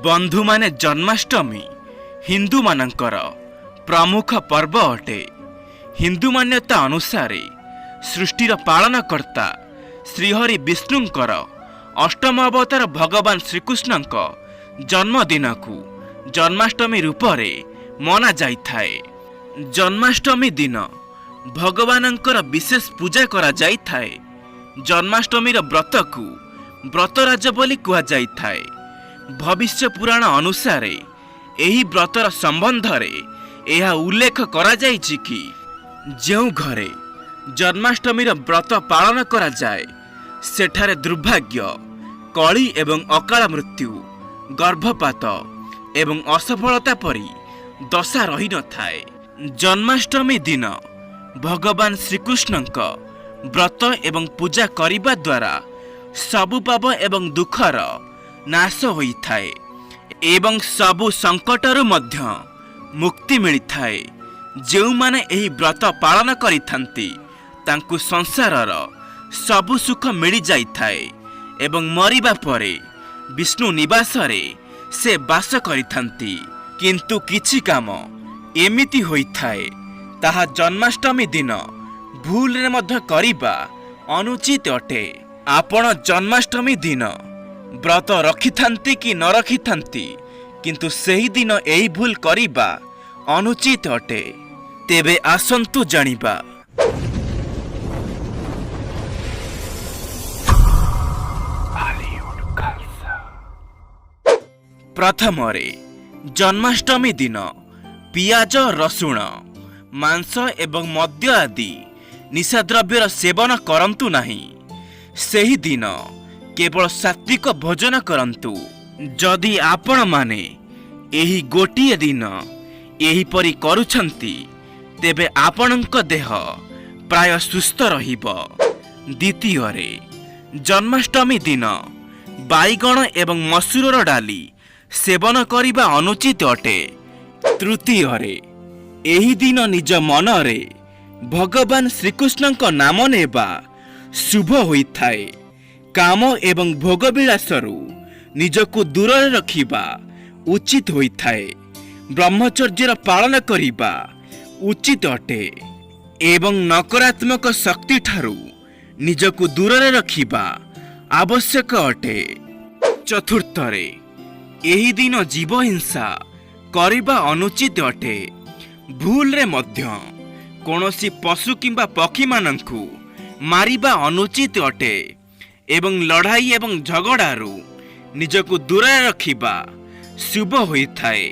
बंधु माने जन्माष्टमी हिंदू मानकर प्रमुख पर्व अटे। हिंदू मान्यता अनुसार सृष्टिर पालनकर्ता श्रीहरि विष्णुंकर अष्टम अवतार भगवान श्रीकृष्णଙ୍କ जन्मदिन को जन्माष्टमी रूप से मना जाइथाए। जन्माष्टमी दिन भगवानंकर विशेष पूजा करा जाइथाए। जन्माष्टमी व्रत को व्रतराज बोली कहा जाइथाए। भविष्य पुराण अनुसार एही व्रतर संबंध रे यह उल्लेख करा जाइछि कि जो घरे जन्माष्टमी व्रत पालन करा जाए सेठारे दुर्भाग्य, कली एवं अकाल मृत्यु, गर्भपात एवं असफलता परी दशा रही न थाए। जन्माष्टमी दिन भगवान श्रीकृष्णଙ୍କ व्रत एवं पूजा करिबा द्वारा सबु पाप एवं दुखर नाश होइथाए एवं सबु संकटरु मध्य मुक्ति मिलिथाए। जो माने एही व्रत पालन करिथांती तांकु संसारर सबु सुख मिली जाइथाए एवं मरिबा परे विष्णु निवास रे से बास करिथांती। किंतु किछि काम एमिति होइथाए ताहा जन्माष्टमी दिन भूल रे मध्य करिबा अनुचित अटे। आपण जन्माष्टमी दिन व्रत रखिथांती कि न रखिथांती किंतु सही दिन एही भूल करिबा अनुचित अटे। तेबे आसंतु जानिबा। प्रथम जन्माष्टमी दिन पियाज, रसुण, मांस एवं मद्य आदि निशाद्रव्यर सेवन करंतु नहीं। सही दिन केवल सात्विक भोजन करंतु। जदि आपण माने एही गोटिए दिन एही परी करुछंती तेबे आपणक देह प्राय सुस्थ रहिबो। द्वितीय जन्माष्टमी दिन बाईगण एवं मसूरर डाली सेवन करिबा अनुचित अटे। तृतीय एही दिन निज मन रे भगवान श्रीकृष्णଙ୍କ नाम नेबा शुभ होइथाए। काम एवं भोगविलासरू निजको दूर रखिबा उचित होइथाए। ब्रह्मचर्यर पालन करिबा उचित अटे एवं नकारात्मक शक्ति ठारू निजको दूर रखिबा आवश्यक अटे। चतुर्थ एही दिन जीव हिंसा करिबा अनुचित अटे। भूल रे मध्य कोनोसी पशु किंबा पक्षी मानंकु मारिबा अनुचित अटे एवं लड़ाई एवं झगड़ारू निजको दूर रखिबा शुभ होइथाए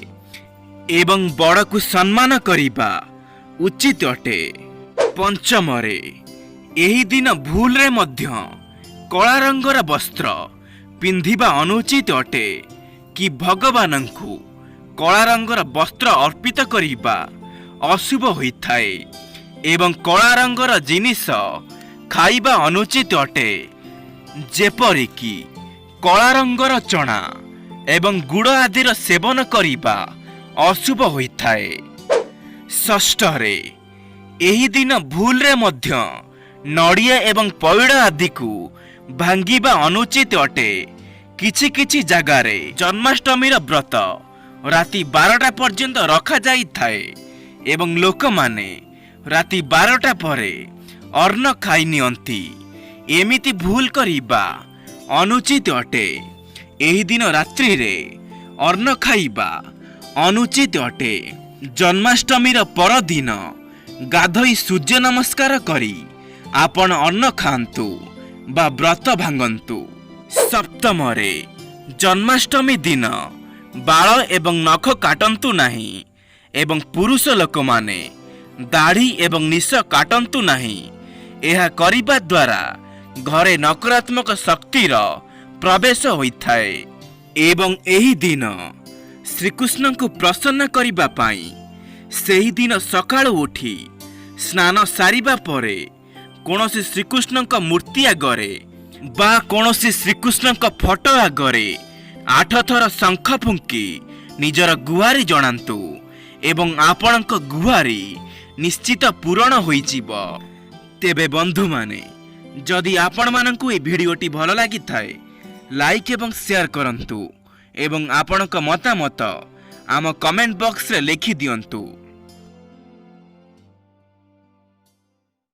एवं बड़ को सम्मान करिबा उचित अटे। पंचम एही दिन भूल रे मध्य कला रंगर वस्त्र पिंधिबा अनुचित अटे कि भगवानंकु कला रंगर वस्त्र अर्पित करिबा अशुभ होइथाए एवं कला रंगर जिनिस खाइबा अनुचित अटे। जेपरिकी कला रंगर चना एवं गुड़ आदिर सेवन करिबा अशुभ होइथाए। षष्ठ एही दिन भूल रे मध्य नड़िया एवं पइड़ आदि को भांगिबा अनुचित अटे। किछि किछि जगारे जन्माष्टमी व्रत राति 12टा पर्यंत रखा जाइथाए एवं लोक माने राति 12टा परे अन्न खाई नियंती। एमिति भूल करिबा अनुचित अटे। एही दिन रात्रि रे अन्न खाइबा अनुचित अटे। जन्माष्टमी परदिन गाधोई सूर्य नमस्कार करी आपण अन्न खांतु बा व्रत भांगंतु। सप्तम जन्माष्टमी दिन बाल एवं नख काटंतु नहीं एवं पुरुष लोक माने दाढ़ी एवं निश काटंतु नहीं। यह करिबा द्वारा घरे नकारात्मक शक्तिर प्रवेश होइथाए एवं एही दिन श्रीकृष्ण को प्रसन्न करिबा पाई सेही दिन सकाळु उठी स्नान सारिबा परे कोनोसी श्रीकृष्णଙ୍କ मूर्ति आगरे बा कोनोसी श्रीकृष्णଙ୍କ फोटो आगरे 8 थर शंख फुंकी निजर गुहारी जणांतु एवं आपणक गुहारी निश्चित पूरण होइजिब। तेबे बंधु माने जदि आपण मानंकु ए भिडियोटी भल लागि थाए लाइक एवं शेयर करंतु एवं आपणक मतामत आम कमेंट बॉक्स रे लिखि दियंतु।